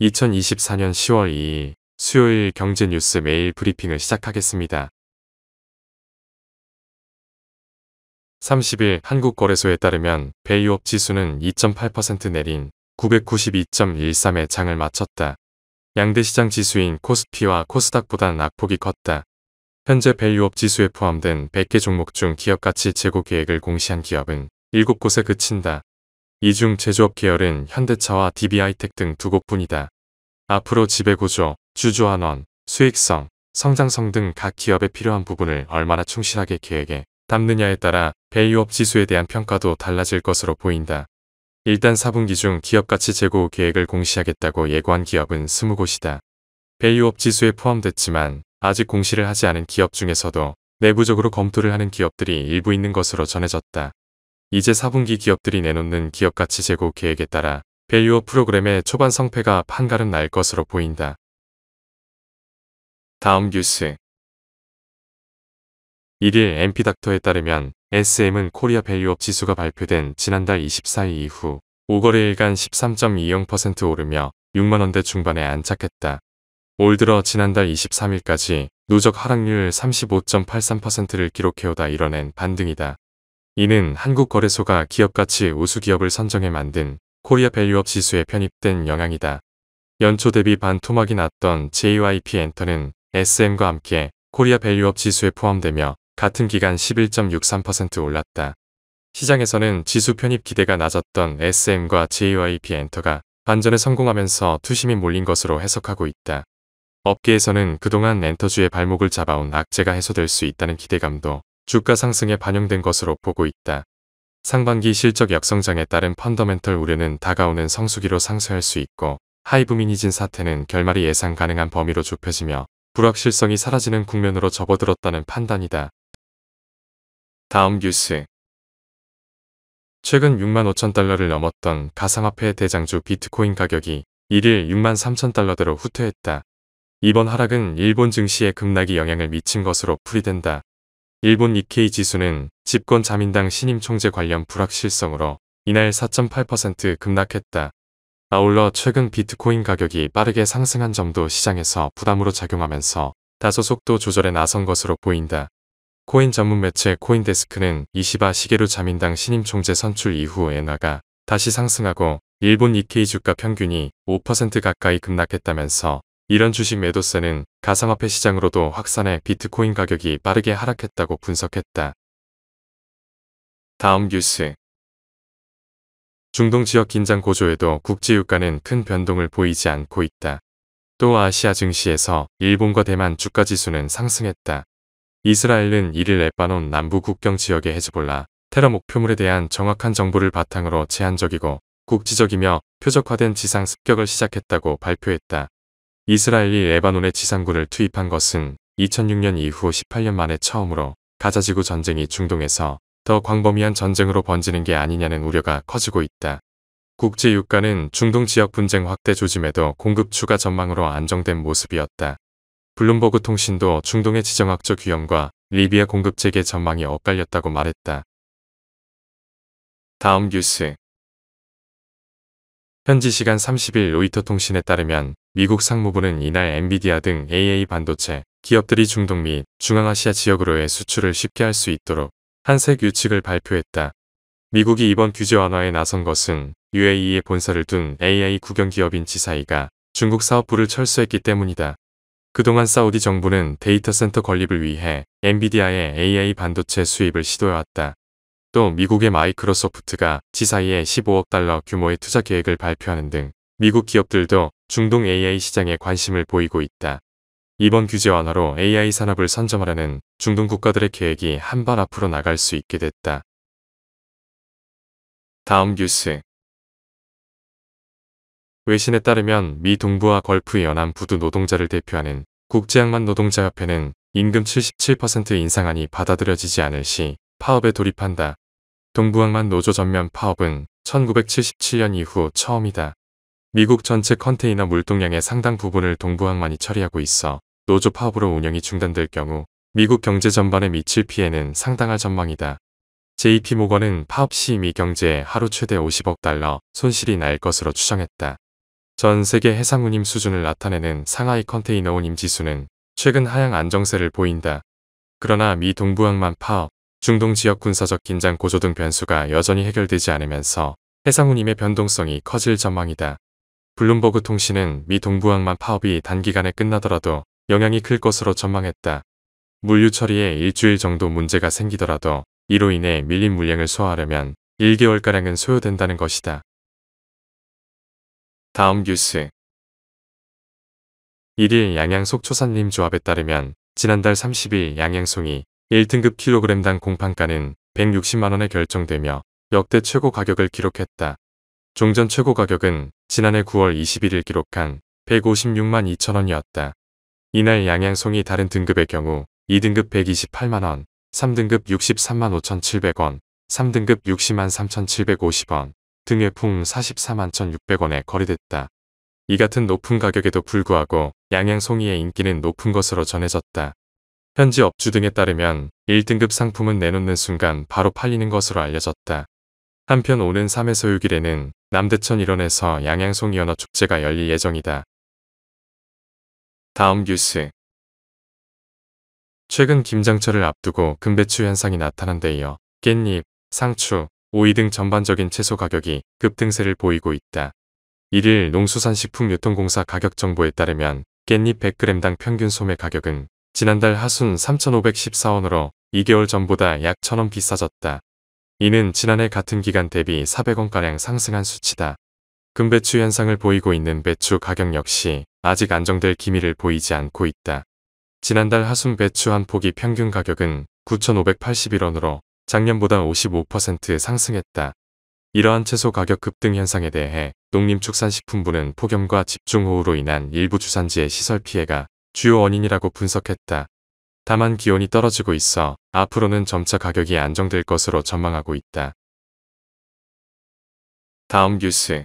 2024년 10월 2일 수요일 경제뉴스 메일 브리핑을 시작하겠습니다. 30일 한국거래소에 따르면 밸류업 지수는 2.8% 내린 992.13에 장을 마쳤다. 양대 시장 지수인 코스피와 코스닥보다 낙폭이 컸다. 현재 밸류업 지수에 포함된 100개 종목 중 기업가치 재고 계획을 공시한 기업은 7곳에 그친다. 이 중 제조업 계열은 현대차와 DB하이텍 등 2곳뿐이다. 앞으로 지배구조, 주주환원, 수익성, 성장성 등 각 기업에 필요한 부분을 얼마나 충실하게 계획에 담느냐에 따라 밸류업 지수에 대한 평가도 달라질 것으로 보인다. 일단 4분기 중 기업가치 재고 계획을 공시하겠다고 예고한 기업은 20곳이다. 밸류업 지수에 포함됐지만 아직 공시를 하지 않은 기업 중에서도 내부적으로 검토를 하는 기업들이 일부 있는 것으로 전해졌다. 이제 4분기 기업들이 내놓는 기업가치 재고 계획에 따라 밸류업 프로그램의 초반 성패가 판가름 날 것으로 보인다. 다음 뉴스. 1일 MP닥터에 따르면 SM은 코리아 밸류업 지수가 발표된 지난달 24일 이후 5거래일간 13.20% 오르며 6만원대 중반에 안착했다. 올 들어 지난달 23일까지 누적 하락률 35.83%를 기록해오다 이뤄낸 반등이다. 이는 한국거래소가 기업가치 우수기업을 선정해 만든 코리아 밸류업 지수에 편입된 영향이다. 연초 대비 반토막이 났던 JYP 엔터는 SM과 함께 코리아 밸류업 지수에 포함되며 같은 기간 11.63% 올랐다. 시장에서는 지수 편입 기대가 낮았던 SM과 JYP 엔터가 반전에 성공하면서 투심이 몰린 것으로 해석하고 있다. 업계에서는 그동안 엔터주의 발목을 잡아온 악재가 해소될 수 있다는 기대감도 주가 상승에 반영된 것으로 보고 있다. 상반기 실적 역성장에 따른 펀더멘털 우려는 다가오는 성수기로 상쇄할 수 있고 하이브미니진 사태는 결말이 예상 가능한 범위로 좁혀지며 불확실성이 사라지는 국면으로 접어들었다는 판단이다. 다음 뉴스. 최근 6만 5천 달러를 넘었던 가상화폐 대장주 비트코인 가격이 1일 6만 3천 달러대로 후퇴했다. 이번 하락은 일본 증시에 급락이 영향을 미친 것으로 풀이된다. 일본 니케이 지수는 집권 자민당 신임 총재 관련 불확실성으로 이날 4.8% 급락했다. 아울러 최근 비트코인 가격이 빠르게 상승한 점도 시장에서 부담으로 작용하면서 다소 속도 조절에 나선 것으로 보인다. 코인 전문 매체 코인데스크는 이시바 시게루 자민당 신임 총재 선출 이후 엔화가 다시 상승하고 일본 니케이 주가 평균이 5% 가까이 급락했다면서 이런 주식 매도세는 가상화폐 시장으로도 확산해 비트코인 가격이 빠르게 하락했다고 분석했다. 다음 뉴스. 중동 지역 긴장 고조에도 국제유가는 큰 변동을 보이지 않고 있다. 또 아시아 증시에서 일본과 대만 주가 지수는 상승했다. 이스라엘은 1일 레바논 남부 국경 지역의 헤즈볼라 테러 목표물에 대한 정확한 정보를 바탕으로 제한적이고 국지적이며 표적화된 지상 습격을 시작했다고 발표했다. 이스라엘이 레바논에 지상군을 투입한 것은 2006년 이후 18년 만에 처음으로 가자지구 전쟁이 중동에서 더 광범위한 전쟁으로 번지는 게 아니냐는 우려가 커지고 있다. 국제유가는 중동 지역 분쟁 확대 조짐에도 공급 추가 전망으로 안정된 모습이었다. 블룸버그 통신도 중동의 지정학적 위험과 리비아 공급 재개 전망이 엇갈렸다고 말했다. 다음 뉴스. 현지 시간 30일 로이터 통신에 따르면 미국 상무부는 이날 엔비디아 등 AA 반도체 기업들이 중동 및 중앙아시아 지역으로의 수출을 쉽게 할 수 있도록 한새 규칙을 발표했다. 미국이 이번 규제 완화에 나선 것은 UAE에 본사를 둔 AI 국영 기업인 지사이가 중국 사업부를 철수했기 때문이다. 그동안 사우디 정부는 데이터 센터 건립을 위해 엔비디아의 AI 반도체 수입을 시도해왔다. 또 미국의 마이크로소프트가 지사이에 15억 달러 규모의 투자 계획을 발표하는 등 미국 기업들도 중동 AI 시장에 관심을 보이고 있다. 이번 규제 완화로 AI 산업을 선점하려는 중동 국가들의 계획이 한 발 앞으로 나갈 수 있게 됐다. 다음 뉴스. 외신에 따르면 미 동부와 걸프 연안 부두 노동자를 대표하는 국제항만 노동자협회는 임금 77% 인상안이 받아들여지지 않을 시 파업에 돌입한다. 동부항만 노조 전면 파업은 1977년 이후 처음이다. 미국 전체 컨테이너 물동량의 상당 부분을 동부항만이 처리하고 있어 노조 파업으로 운영이 중단될 경우 미국 경제 전반에 미칠 피해는 상당할 전망이다. JP모건은 파업 시 미 경제에 하루 최대 50억 달러 손실이 날 것으로 추정했다. 전 세계 해상 운임 수준을 나타내는 상하이 컨테이너 운임 지수는 최근 하향 안정세를 보인다. 그러나 미 동부항만 파업, 중동 지역 군사적 긴장 고조 등 변수가 여전히 해결되지 않으면서 해상 운임의 변동성이 커질 전망이다. 블룸버그 통신은 미 동부항만 파업이 단기간에 끝나더라도 영향이 클 것으로 전망했다. 물류 처리에 일주일 정도 문제가 생기더라도 이로 인해 밀린 물량을 소화하려면 1개월가량은 소요된다는 것이다. 다음 뉴스. 1일 양양속초산림 조합에 따르면 지난달 30일 양양송이 1등급 킬로그램당 공판가는 160만원에 결정되며 역대 최고 가격을 기록했다. 종전 최고 가격은 지난해 9월 21일 기록한 156만 2천원이었다. 이날 양양송이 다른 등급의 경우 2등급 128만원, 3등급 63만 5,700원, 3등급 60만 3,750원 등 외풍 44만 1,600원에 거래됐다. 이 같은 높은 가격에도 불구하고 양양송이의 인기는 높은 것으로 전해졌다. 현지 업주 등에 따르면 1등급 상품은 내놓는 순간 바로 팔리는 것으로 알려졌다. 한편 오는 3에서 6일에는 남대천 일원에서 양양송이 연어축제가 열릴 예정이다. 다음 뉴스. 최근 김장철을 앞두고 금배추 현상이 나타난 데 이어 깻잎, 상추, 오이 등 전반적인 채소 가격이 급등세를 보이고 있다. 1일 농수산식품유통공사 가격정보에 따르면 깻잎 100g당 평균 소매 가격은 지난달 하순 3,514원으로 2개월 전보다 약 1,000원 비싸졌다. 이는 지난해 같은 기간 대비 400원가량 상승한 수치다. 금배추 현상을 보이고 있는 배추 가격 역시 아직 안정될 기미를 보이지 않고 있다. 지난달 하순 배추 한 포기 평균 가격은 9,581원으로 작년보다 55% 상승했다. 이러한 채소 가격 급등 현상에 대해 농림축산식품부는 폭염과 집중호우로 인한 일부 주산지의 시설 피해가 주요 원인이라고 분석했다. 다만 기온이 떨어지고 있어 앞으로는 점차 가격이 안정될 것으로 전망하고 있다. 다음 뉴스.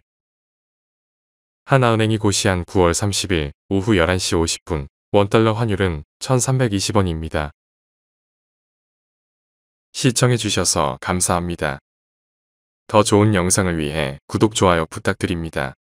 하나은행이 고시한 9월 30일 오후 11시 50분 원달러 환율은 1,320원입니다. 시청해주셔서 감사합니다. 더 좋은 영상을 위해 구독, 좋아요 부탁드립니다.